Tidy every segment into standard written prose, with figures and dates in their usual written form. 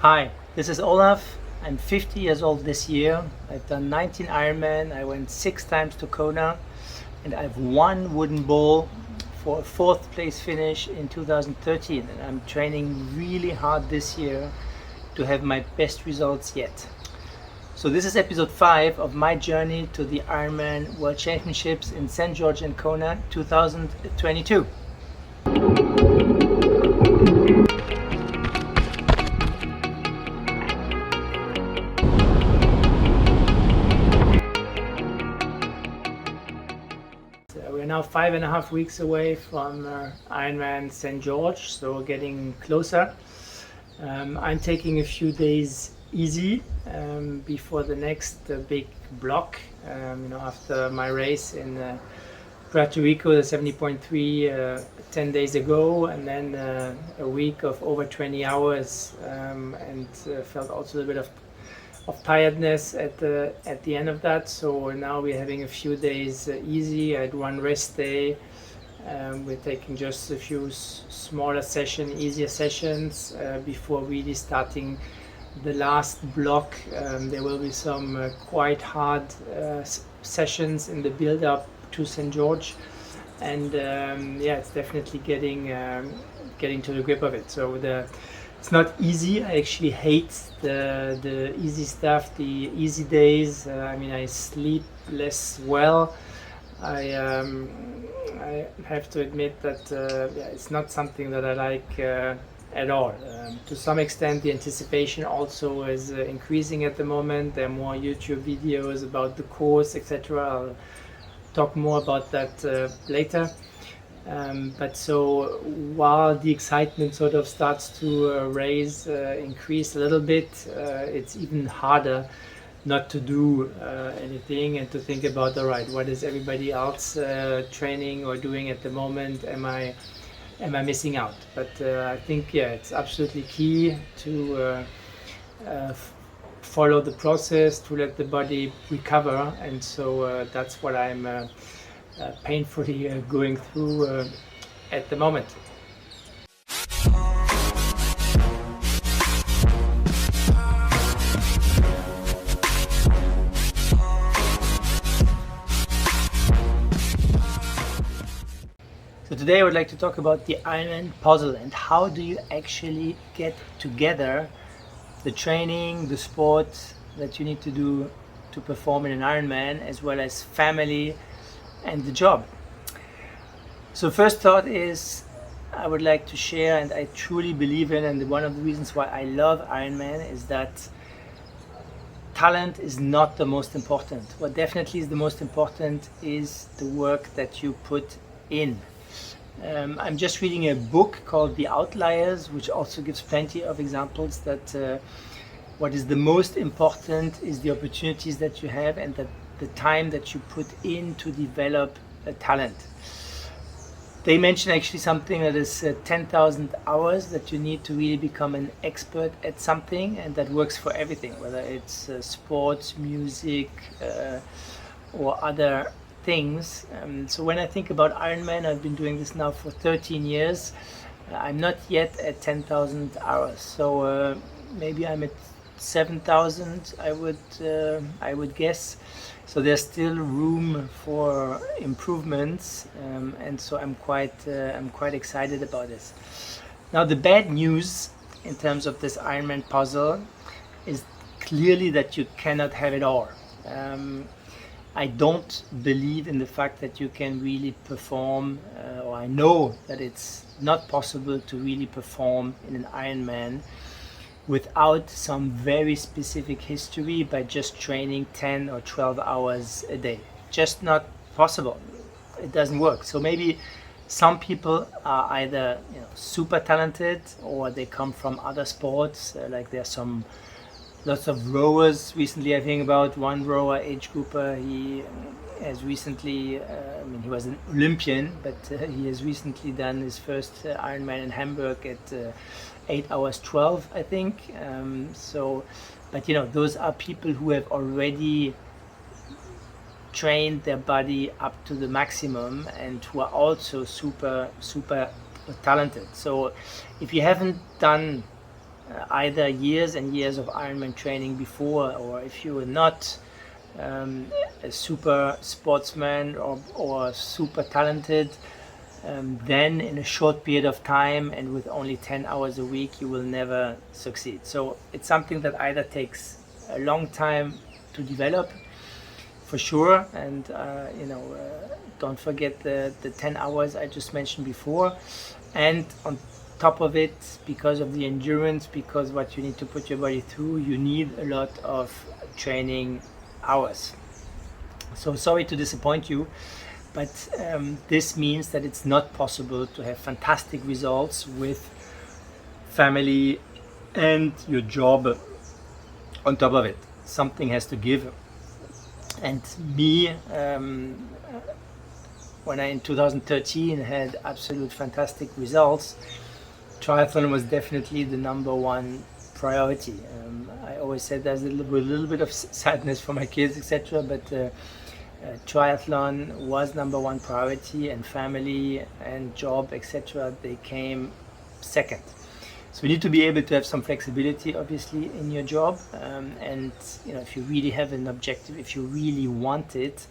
Hi, this is Olaf. I'm 50 years old this year. I've done 19 Ironman. I went 6 times to Kona, and I've won wooden bowl for a fourth place finish in 2013. And I'm training really hard this year to have my best results yet. So this is episode 5 of my journey to the Ironman World Championships in St.George and Kona 2022. We're now 5.5 weeks away from Ironman St. George, so we're getting closer. I'm taking a few days easy before the next big block. After my race in Puerto Rico, the 70.3 10 days ago, and then a week of over 20 hours, and felt also a little bit of tiredness at the end of that. So now we're having a few days easy. I had one rest day. We're taking just a few smaller easier sessions before really starting the last block. There will be some quite hard sessions in the build up to St. George, and it's definitely getting to the grip of it. So it's not easy. I actually hate the easy stuff, the easy days. I sleep less well. I have to admit that it's not something that I like at all. To some extent, the anticipation also is increasing at the moment. There are more YouTube videos about the course, etc. I'll talk more about that later. But so while the excitement sort of starts to increase a little bit, it's even harder not to do anything and to think about, all right, what is everybody else training or doing at the moment? Am I missing out? But I think it's absolutely key to follow the process, to let the body recover, and so that's what I'm painfully going through at the moment. So today I would like to talk about the Ironman puzzle and how do you actually get together the training, the sport that you need to do to perform in an Ironman, as well as family and the job. So first thought is, I would like to share, and I truly believe in, and one of the reasons why I love Ironman is that talent is not the most important. What definitely is the most important is the work that you put in. I'm just reading a book called The Outliers, which also gives plenty of examples that what is the most important is the opportunities that you have and that the time that you put in to develop a talent. They mention actually something that is 10,000 hours that you need to really become an expert at something, and that works for everything, whether it's sports, music, or other things. So when I think about Ironman, I've been doing this now for 13 years. I'm not yet at 10,000 hours, so maybe I'm at 7,000, I would guess. So there's still room for improvements, and so I'm quite excited about this. Now the bad news in terms of this Ironman puzzle is clearly that you cannot have it all. I don't believe in the fact that you can really perform, or I know that it's not possible to really perform in an Ironman without some very specific history by just training 10 or 12 hours a day. Just not possible. It doesn't work. So maybe some people are either super talented, or they come from other sports. Like there's lots of rowers recently. I think about one rower, age grouper. He has recently, he was an Olympian, but he has recently done his first Ironman in Hamburg at 8 hours 12, I think. But those are people who have already trained their body up to the maximum and who are also super talented. So if you haven't done either years and years of Ironman training before, or if you were not a super sportsman or super talented, then in a short period of time and with only 10 hours a week, you will never succeed. So it's something that either takes a long time to develop, for sure, and don't forget the 10 hours I just mentioned before, and on top of it, because of the endurance, because what you need to put your body through, you need a lot of training hours. So sorry to disappoint you, but this means that it's not possible to have fantastic results with family and your job on top of it. Something has to give. And me, when I in 2013 had absolute fantastic results, triathlon was definitely the number one priority. I always said there's a little bit of sadness for my kids, etc. But triathlon was number one priority, and family and job, etc. they came second. So you need to be able to have some flexibility, obviously, in your job, and if you really have an objective, if you really want it,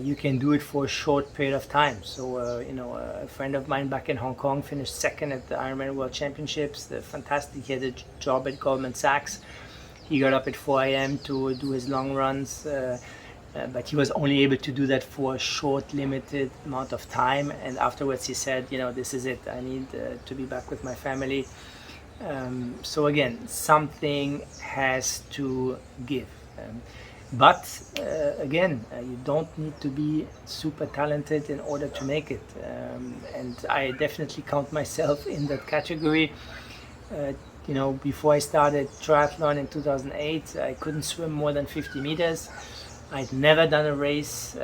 you can do it for a short period of time. So a friend of mine back in Hong Kong finished second at the Ironman World Championships. Fantastic. He had a job at Goldman Sachs. He got up at 4 a.m. to do his long runs, but he was only able to do that for a short, limited amount of time. And afterwards he said, this is it. I need to be back with my family. So again, something has to give. But again, you don't need to be super talented in order to make it. And I definitely count myself in that category. Before I started triathlon in 2008, I couldn't swim more than 50 meters. I'd never done a race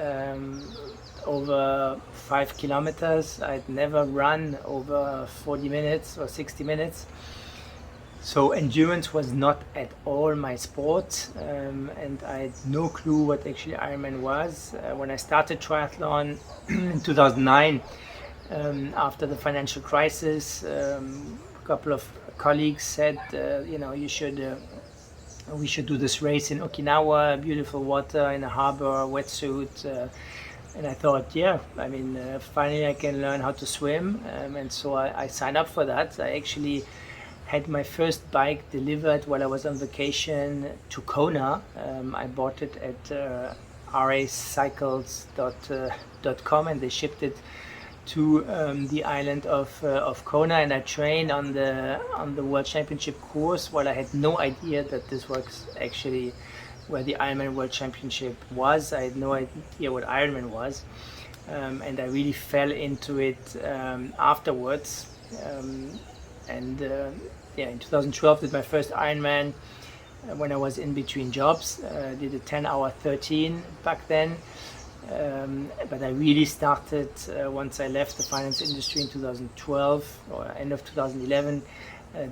over 5 kilometers. I'd never run over 40 minutes or 60 minutes. So endurance was not at all my sport, and I had no clue what actually Ironman was. When I started triathlon in 2009, after the financial crisis, a couple of colleagues said, we should do this race in Okinawa, beautiful water, in a harbor, wetsuit. And I thought, finally I can learn how to swim. And so I signed up for that. I actually had my first bike delivered while I was on vacation to Kona. I bought it at racycles.com, and they shipped it to the island of Kona, and I trained on the World Championship course, while I had no idea that this was actually where the Ironman World Championship was. I had no idea what Ironman was, and I really fell into it afterwards. In 2012 did my first Ironman when I was in between jobs. Did a 10-hour 13 back then. But I really started once I left the finance industry in 2012 or end of 2011.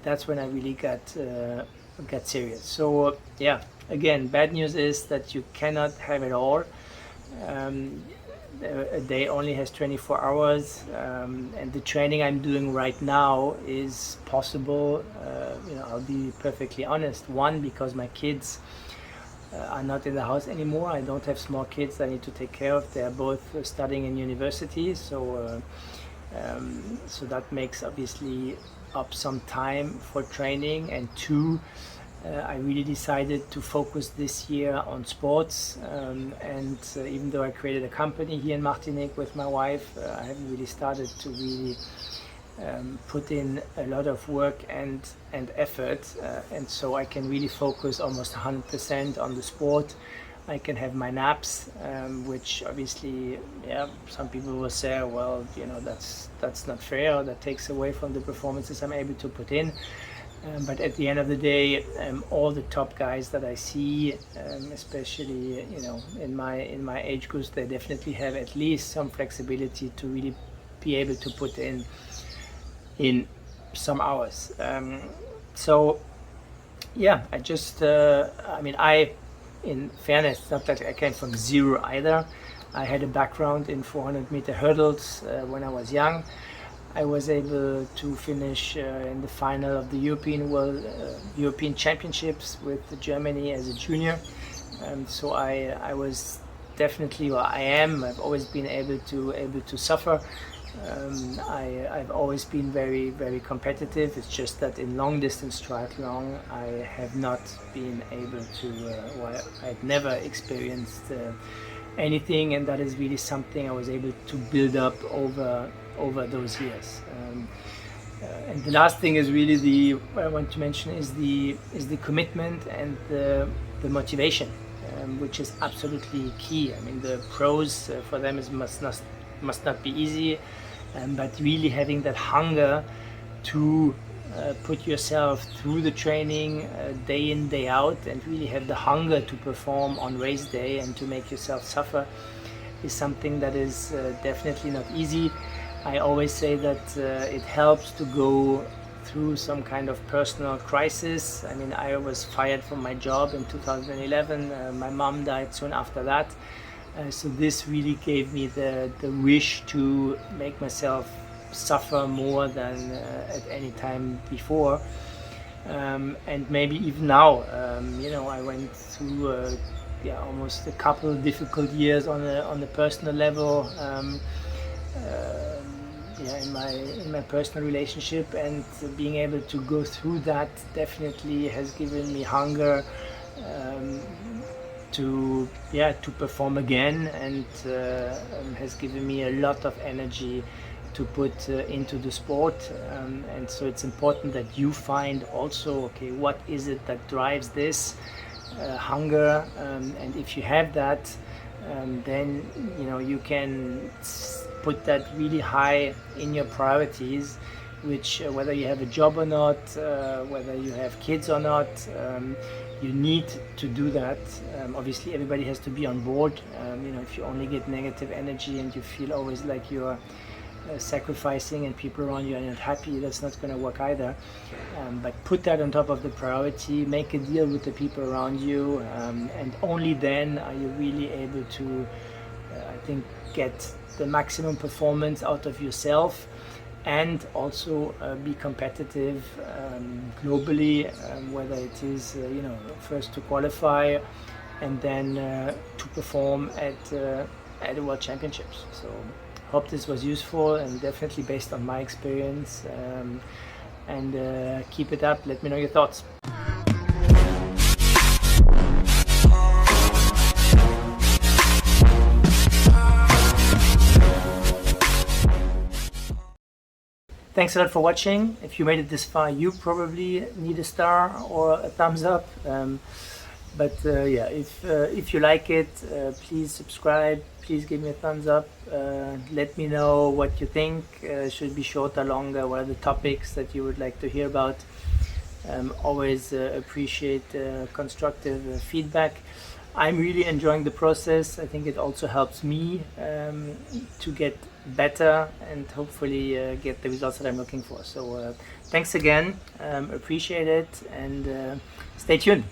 That's when I really got serious. So again, bad news is that you cannot have it all. A day only has 24 hours, and the training I'm doing right now is possible. I'll be perfectly honest. One, because my kids are not in the house anymore. I don't have small kids I need to take care of. They are both studying in university, so that makes obviously up some time for training. And two, I really decided to focus this year on sports, and even though I created a company here in Martinique with my wife, I haven't really started to really put in a lot of work and effort, and so I can really focus almost 100% on the sport. I can have my naps, which obviously, some people will say, well, that's not fair, or that takes away from the performances I'm able to put in. But at the end of the day, all the top guys that I see, especially in my age groups, they definitely have at least some flexibility to really be able to put in some hours. I just in fairness, it's not that I came from zero either. I had a background in 400-meter hurdles when I was young. I was able to finish in the final of the European Championships with Germany as a junior. So I was definitely, well, I've always been able to suffer. I've always been very competitive. It's just that in long distance triathlon I have not been able to, I've never experienced anything, and that is really something I was able to build up over those years. And the last thing is really what I want to mention is the commitment and the motivation, which is absolutely key. I mean, the pros for them must not be easy, but really having that hunger to put yourself through the training day in, day out, and really have the hunger to perform on race day and to make yourself suffer is something that is definitely not easy. I always say that it helps to go through some kind of personal crisis. I mean, I was fired from my job in 2011. My mom died soon after that. So this really gave me the wish to make myself suffer more than at any time before. And maybe even now, I went through almost a couple of difficult years on the personal level. In my personal relationship, and being able to go through that definitely has given me hunger to perform again, and has given me a lot of energy to put into the sport. And so it's important that you find also, okay, what is it that drives this hunger, and if you have that, then you can put that really high in your priorities, which whether you have a job or not, whether you have kids or not, you need to do that. Obviously everybody has to be on board. If you only get negative energy and you feel always like you're sacrificing and people around you are not happy, that's not going to work either. But put that on top of the priority, make a deal with the people around you, and only then are you really able to, I think, get the maximum performance out of yourself, and also be competitive globally, whether it is first to qualify and then to perform at the World Championships. So hope this was useful and definitely based on my experience, and keep it up. Let me know your thoughts. Thanks a lot for watching. If you made it this far, you probably need a star or a thumbs up. If you like it, please subscribe. Please give me a thumbs up. Let me know what you think. Should be shorter, longer? What are the topics that you would like to hear about? Always appreciate constructive feedback. I'm really enjoying the process. I think it also helps me to get better and hopefully get the results that I'm looking for. So thanks again, appreciate it, and stay tuned.